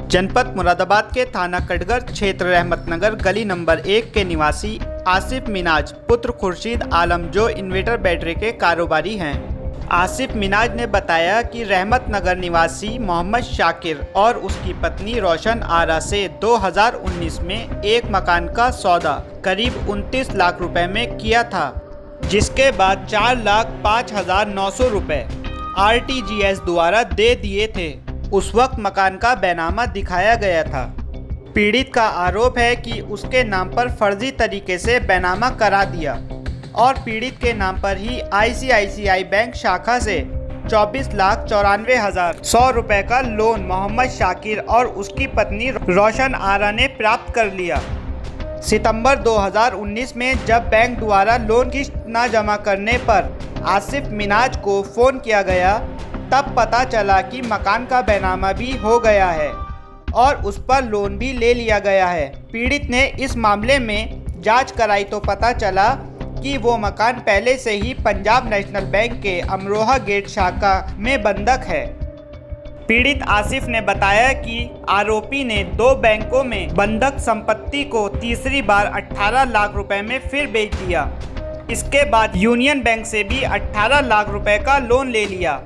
जनपद मुरादाबाद के थाना कटघर क्षेत्र रहमतनगर गली नंबर 1 के निवासी आसिफ मिनाज पुत्र खुर्शीद आलम जो इन्वर्टर बैटरी के कारोबारी हैं। आसिफ मिनाज ने बताया कि रहमतनगर निवासी मोहम्मद शाकिर और उसकी पत्नी रोशन आरा से 2019 में एक मकान का सौदा करीब 29 लाख रुपए में किया था, जिसके बाद 4,05,900 रुपए RTGS द्वारा दे दिए थे। उस वक्त मकान का बैनामा दिखाया गया था। पीड़ित का आरोप है कि उसके नाम पर फर्जी तरीके से बैनामा करा दिया और पीड़ित के नाम पर ही ICICI बैंक शाखा से 24,94,100 रुपए का लोन मोहम्मद शाकिर और उसकी पत्नी रोशन आरा ने प्राप्त कर लिया। सितंबर 2019 में जब बैंक द्वारा लोन किस्त न जमा करने पर आसिफ मिनाज को फ़ोन किया गया, तब पता चला कि मकान का बैनामा भी हो गया है और उस पर लोन भी ले लिया गया है। पीड़ित ने इस मामले में जांच कराई तो पता चला कि वो मकान पहले से ही पंजाब नेशनल बैंक के अमरोहा गेट शाखा में बंधक है। पीड़ित आसिफ ने बताया कि आरोपी ने 2 बैंकों में बंधक संपत्ति को तीसरी बार 18 लाख रुपए में फिर बेच दिया। इसके बाद यूनियन बैंक से भी 18 लाख रुपए का लोन ले लिया।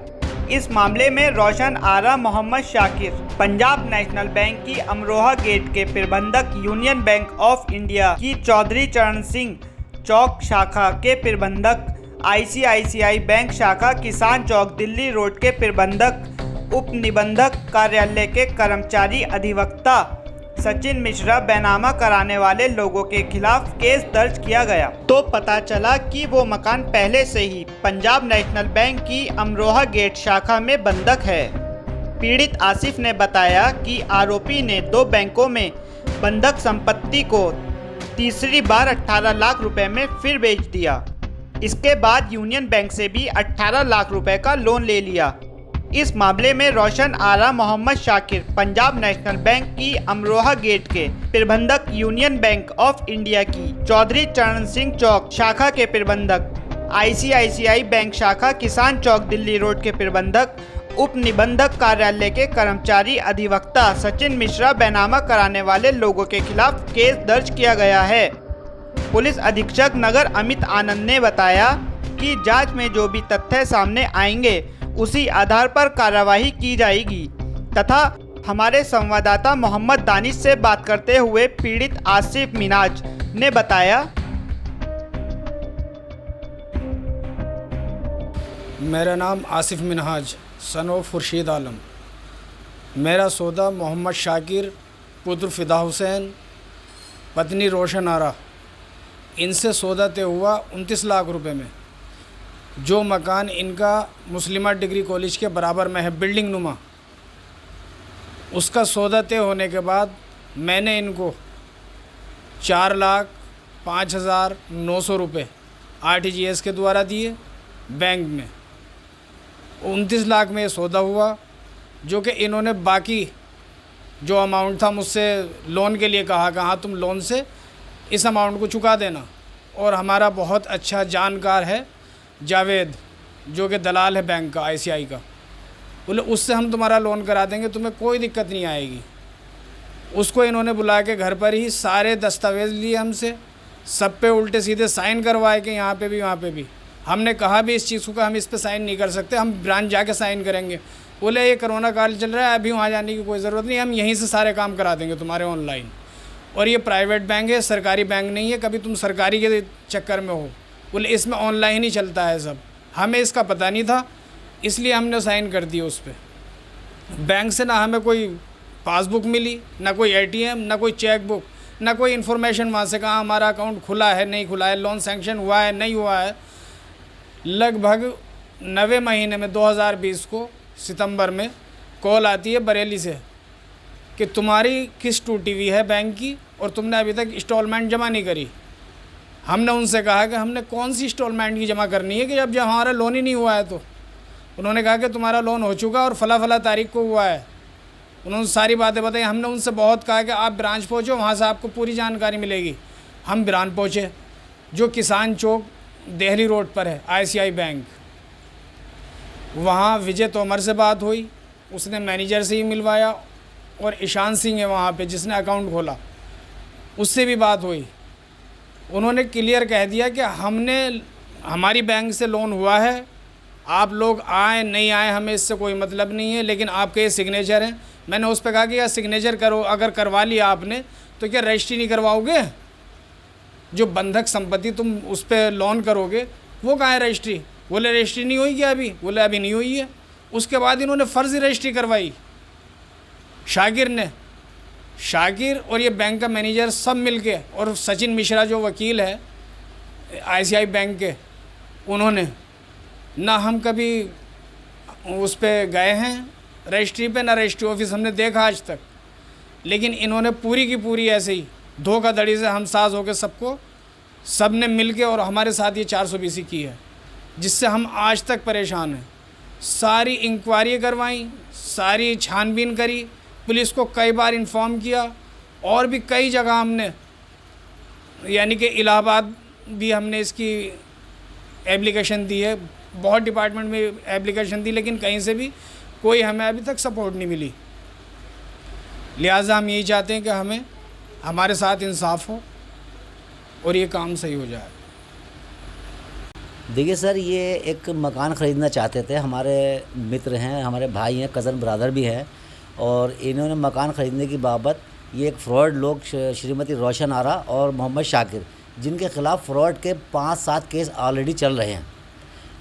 इस मामले में रोशन आरा मोहम्मद शाकिर पंजाब नेशनल बैंक की अमरोहा गेट के प्रबंधक, यूनियन बैंक ऑफ इंडिया की चौधरी चरण सिंह चौक शाखा के प्रबंधक, ICICI बैंक शाखा किसान चौक दिल्ली रोड के प्रबंधक, उप निबंधक कार्यालय के कर्मचारी अधिवक्ता सचिन मिश्रा, बैनामा कराने वाले लोगों के खिलाफ केस दर्ज किया गया तो पता चला कि वो मकान पहले से ही पंजाब नेशनल बैंक की अमरोहा गेट शाखा में बंधक है। पीड़ित आसिफ ने बताया कि आरोपी ने 2 बैंकों में बंधक संपत्ति को तीसरी बार 18 लाख रुपए में फिर बेच दिया। इसके बाद यूनियन बैंक से भी 18 लाख रुपए का लोन ले लिया। इस मामले में रोशन आरा मोहम्मद शाकिर पंजाब नेशनल बैंक की अमरोहा गेट के प्रबंधक, यूनियन बैंक ऑफ इंडिया की चौधरी चरण सिंह चौक शाखा के प्रबंधक, ICICI बैंक शाखा किसान चौक दिल्ली रोड के प्रबंधक, उप निबंधक कार्यालय के कर्मचारी अधिवक्ता सचिन मिश्रा, बैनामा कराने वाले लोगों के खिलाफ केस दर्ज किया गया है। पुलिस अधीक्षक नगर अमित आनंद ने बताया कि जांच में जो भी तथ्य सामने आएंगे उसी आधार पर कार्रवाई की जाएगी तथा हमारे संवाददाता मोहम्मद दानिश से बात करते हुए पीड़ित आसिफ मिनाज ने बताया, मेरा नाम आसिफ मिनहाज सन ऑफ खुर्शीद आलम। मेरा सौदा मोहम्मद शाकिर पुत्र फिदा हुसैन पत्नी रोशन आरा, इनसे सौदा तय हुआ 29 लाख रुपए में। जो मकान इनका मुस्लिमा डिग्री कॉलेज के बराबर में है, बिल्डिंग नुमा, उसका सौदा तय होने के बाद मैंने इनको 4,05,900 रुपये RTGS के द्वारा दिए बैंक में। 29 लाख में ये सौदा हुआ, जो कि इन्होंने बाकी जो अमाउंट था मुझसे लोन के लिए कहा कि हाँ तुम लोन से इस अमाउंट को चुका देना। और हमारा बहुत अच्छा जानकार है जावेद, जो कि दलाल है बैंक का, ICI का, बोले उससे हम तुम्हारा लोन करा देंगे, तुम्हें कोई दिक्कत नहीं आएगी। उसको इन्होंने बुला के घर पर ही सारे दस्तावेज़ लिए हमसे, सब पे उल्टे सीधे साइन करवाए कि यहाँ पे भी वहाँ पे भी। हमने कहा भी इस चीज़ को हम इस पे साइन नहीं कर सकते, हम ब्रांच जाके साइन करेंगे। बोले ये कोरोना काल चल रहा है, अभी वहाँ जाने की कोई ज़रूरत नहीं, हम यहीं से सारे काम करा देंगे तुम्हारे ऑनलाइन। और ये प्राइवेट बैंक है, सरकारी बैंक नहीं है, कभी तुम सरकारी के चक्कर में हो। बोले इसमें ऑनलाइन ही चलता है सब। हमें इसका पता नहीं था, इसलिए हमने साइन कर दिया उस पर। बैंक से ना हमें कोई पासबुक मिली, ना कोई ATM, ना कोई चेक बुक, ना कोई इन्फॉर्मेशन वहाँ से कहा हमारा अकाउंट खुला है नहीं खुला है, लोन सैंक्शन हुआ है नहीं हुआ है। लगभग 9वें महीने में 2020 को सितंबर में कॉल आती है बरेली से कि तुम्हारी किस्त टूटी हुई है बैंक की और तुमने अभी तक इंस्टॉलमेंट जमा नहीं करी। हमने उनसे कहा कि हमने कौन सी इंस्टॉलमेंट की जमा करनी है कि जब हमारा लोन ही नहीं हुआ है। तो उन्होंने कहा कि तुम्हारा लोन हो चुका और फला तारीख को हुआ है। उन्होंने सारी बातें बताई। हमने उनसे बहुत कहा कि आप ब्रांच पहुँचो, वहाँ से आपको पूरी जानकारी मिलेगी। हम ब्रांच पहुँचे, जो किसान चौक दिल्ली रोड पर है, ICI बैंक। वहाँ विजय तोमर से बात हुई, उसने मैनेजर से ही मिलवाया और ईशान सिंह है वहाँ पे जिसने अकाउंट खोला, उससे भी बात हुई। उन्होंने क्लियर कह दिया कि हमारी बैंक से लोन हुआ है, आप लोग आए नहीं आए हमें इससे कोई मतलब नहीं है, लेकिन आपके ये सिग्नेचर हैं। मैंने उस पर कहा कि यार सिग्नेचर करो, अगर करवा लिया आपने तो क्या रजिस्ट्री नहीं करवाओगे? जो बंधक संपत्ति तुम उस पर लोन करोगे वो कहाँ है रजिस्ट्री? बोले रजिस्ट्री नहीं हुई क्या अभी? बोले अभी नहीं हुई है। उसके बाद इन्होंने फ़र्ज़ी रजिस्ट्री करवाई शाकिर ने। शाकिर और ये बैंक का मैनेजर सब मिलके, और सचिन मिश्रा जो वकील है ICICI बैंक के, उन्होंने ना हम कभी उस पे गए हैं रजिस्ट्री पे, ना रजिस्ट्री ऑफिस हमने देखा आज तक, लेकिन इन्होंने पूरी की पूरी ऐसे ही धोखाधड़ी से हम साज होकर सब ने मिल के और हमारे साथ ये 420 की है, जिससे हम आज तक परेशान हैं। सारी इंक्वायरी करवाई, सारी छानबीन करी, पुलिस को कई बार इन्फॉर्म किया, और भी कई जगह हमने, यानी कि इलाहाबाद भी हमने इसकी एप्लीकेशन दी है, बहुत डिपार्टमेंट में एप्लीकेशन दी, लेकिन कहीं से भी कोई हमें अभी तक सपोर्ट नहीं मिली। लिहाजा हम यही चाहते हैं कि हमारे साथ इंसाफ हो और ये काम सही हो जाए। देखिए सर, ये एक मकान ख़रीदना चाहते थे, हमारे मित्र हैं, हमारे भाई हैं, कज़न ब्रदर भी हैं, और इन्होंने मकान ख़रीदने की बाबत ये एक फ़्रॉड लोग श्रीमती रोशन आरा और मोहम्मद शाकिर, जिनके ख़िलाफ़ फ़्रॉड के 5-7 केस ऑलरेडी चल रहे हैं,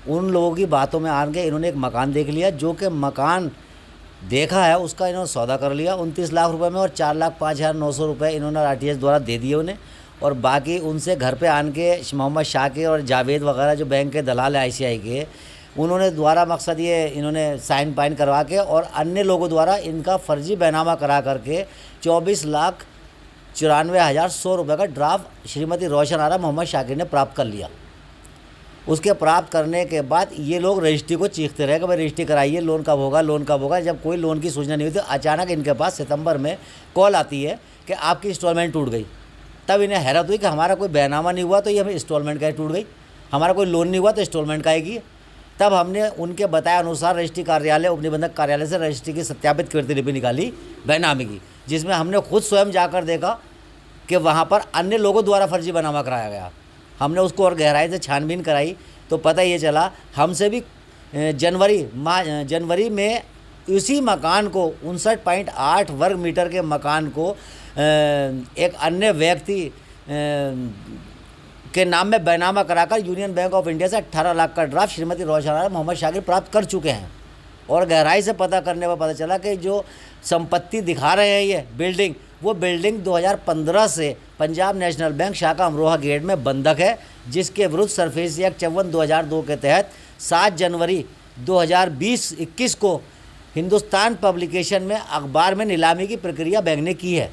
उन लोगों की बातों में आके इन्होंने एक मकान देख लिया। जो कि मकान देखा है उसका इन्होंने सौदा कर लिया 29 लाख रुपए में, और 4,05,900 रुपये इन्होंने RTS द्वारा दे दिए उन्हें। और बाकी उनसे घर पे आन के मोहम्मद शाकिर और जावेद वगैरह जो बैंक के दलाल है ICICI के, उन्होंने द्वारा मकसद ये इन्होंने साइन पाइन करवा के और अन्य लोगों द्वारा इनका फ़र्जी बैनामा करा करके 24,94,100 रुपये का ड्राफ्ट श्रीमती रोशन आरा मोहम्मद शाकिर ने प्राप्त कर लिया। उसके प्राप्त करने के बाद ये लोग रजिस्ट्री को चीखते रहे कि भाई रजिस्ट्री कराइए, लोन कब होगा, लोन कब होगा। जब कोई लोन की सूचना नहीं हुई तो अचानक इनके पास सितंबर में कॉल आती है कि आपकी इंस्टॉलमेंट टूट गई। तब इन्हें हैरत हुई कि हमारा कोई बैनामा नहीं हुआ तो ये हमें इंस्टॉलमेंट का टूट गई, हमारा कोई लोन नहीं हुआ तो इंस्टॉलमेंट का आएगी। तब हमने उनके बताया अनुसार रजिस्ट्री कार्यालय, उपनिबंधक कार्यालय से रजिस्ट्री की सत्यापित प्रतिलिपि निकाली बैनामे की, जिसमें हमने खुद स्वयं जाकर देखा कि वहाँ पर अन्य लोगों द्वारा फर्जी बैनामा कराया गया। हमने उसको और गहराई से छानबीन कराई तो पता ये चला हमसे भी जनवरी में उसी मकान को 59.8 वर्ग मीटर के मकान को एक अन्य व्यक्ति के नाम में बैनामा कराकर यूनियन बैंक ऑफ इंडिया से 18 लाख का ड्राफ्ट श्रीमती रोशन आरा मोहम्मद शाकिर प्राप्त कर चुके हैं। और गहराई से पता करने पर पता चला कि जो संपत्ति दिखा रहे हैं ये बिल्डिंग, वो बिल्डिंग 2015 से पंजाब नेशनल बैंक शाखा अमरोहा गेट में बंधक है, जिसके विरुद्ध सरफेसी एक्ट 54/2002 के तहत 7 जनवरी 2021 को हिंदुस्तान पब्लिकेशन में अखबार में नीलामी की प्रक्रिया बैंक ने की है।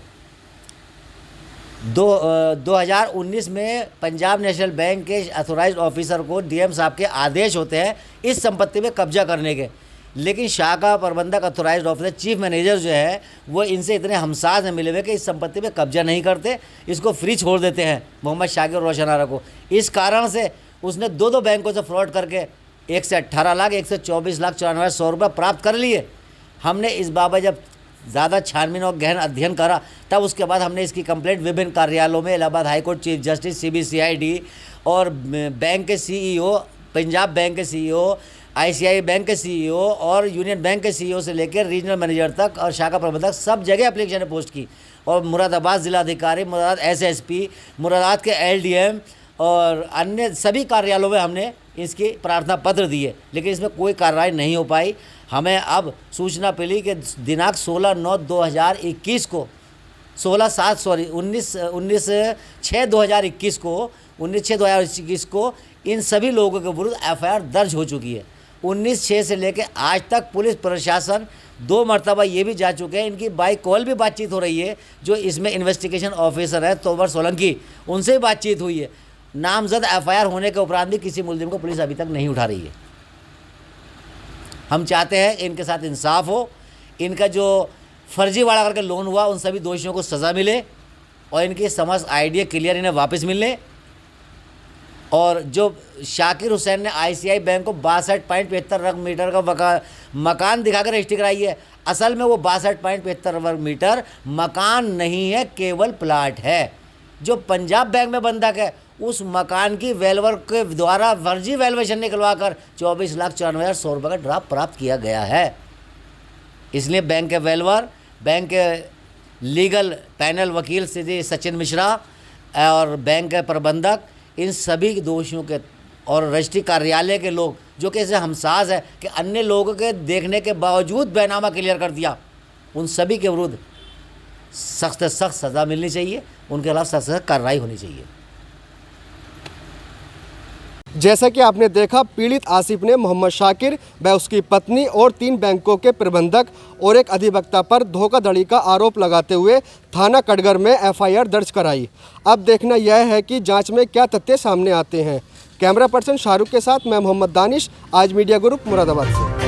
2019 में पंजाब नेशनल बैंक के अथोराइज्ड ऑफिसर को DM साहब के आदेश होते हैं इस संपत्ति में कब्जा करने के, लेकिन शाखा प्रबंधक अथोराइज्ड ऑफिसर चीफ मैनेजर जो है वो इनसे इतने हमसाज हैं मिले हुए कि इस संपत्ति पे कब्जा नहीं करते, इसको फ्री छोड़ देते हैं मोहम्मद शाकिर और रोशन आरा को। इस कारण से उसने दो बैंकों से फ्रॉड करके एक से 18 लाख, एक से 24,94,100 रुपये प्राप्त कर लिए। हमने इस बाबत जब ज़्यादा छानबीन और गहन अध्ययन करा तब उसके बाद हमने इसकी कंप्लेंट विभिन्न कार्यालयों में Allahabad high court chief justice, CBCID और बैंक के CEO, पंजाब बैंक के CEO, ICICI बैंक के CEO और यूनियन बैंक के CEO से लेकर रीजनल मैनेजर तक और शाखा प्रबंधक सब जगह एप्लीकेशन पोस्ट की। और मुरादाबाद जिलाधिकारी, मुरादाबाद SSP, मुरादाबाद के LDM और अन्य सभी कार्यालयों में हमने इसकी प्रार्थना पत्र दिए, लेकिन इसमें कोई कार्रवाई नहीं हो पाई। हमें अब सूचना मिली कि दिनांक 16/9/2021 को 19/6/2021 को इन सभी लोगों के विरुद्ध FIR दर्ज हो चुकी है। 19/6 से लेकर आज तक पुलिस प्रशासन 2 मरतबा ये भी जा चुके हैं, इनकी बाई कॉल भी बातचीत हो रही है। जो इसमें इन्वेस्टिगेशन ऑफिसर है तोमर सोलंकी, उनसे भी बातचीत हुई है। नामजद FIR होने के उपरांत भी किसी मुलजिम को पुलिस अभी तक नहीं उठा रही है। हम चाहते हैं इनके साथ इंसाफ हो, इनका जो फर्जीवाड़ा करके लोन हुआ उन सभी दोषियों को सज़ा मिले और इनकी समस्त आइडिया क्लियर इन्हें वापस मिले। और जो शाकिर हुसैन ने ICICI बैंक को 62.75 वर्ग मीटर का मकान दिखाकर रजिस्ट्री कराई है, असल में वो 62.75 वर्ग मीटर मकान नहीं है, केवल प्लाट है। जो पंजाब बैंक में बंधक है उस मकान की वेलवर के द्वारा फर्जी वैल्यूएशन निकलवा कर 24,94,100 रुपये का ड्राफ्ट प्राप्त किया गया है। इसलिए बैंक के वेलवर, बैंक के लीगल पैनल वकील श्री सचिन मिश्रा और बैंक के प्रबंधक, इन सभी दोषियों के और रजिस्ट्री कार्यालय के लोग जो कि इसे हमसाज है कि अन्य लोगों के देखने के बावजूद बैनामा क्लियर कर दिया, उन सभी के विरुद्ध सख्त से सख्त सज़ा मिलनी चाहिए, उनके खिलाफ सख्त से सख्त कार्रवाई होनी चाहिए। जैसा कि आपने देखा, पीड़ित आसिफ ने मोहम्मद शाकिर व उसकी पत्नी और 3 बैंकों के प्रबंधक और एक अधिवक्ता पर धोखाधड़ी का आरोप लगाते हुए थाना कटघर में FIR दर्ज कराई। अब देखना यह है कि जांच में क्या तथ्य सामने आते हैं। कैमरा पर्सन शाहरुख के साथ मैं मोहम्मद दानिश, आज मीडिया ग्रुप, मुरादाबाद से।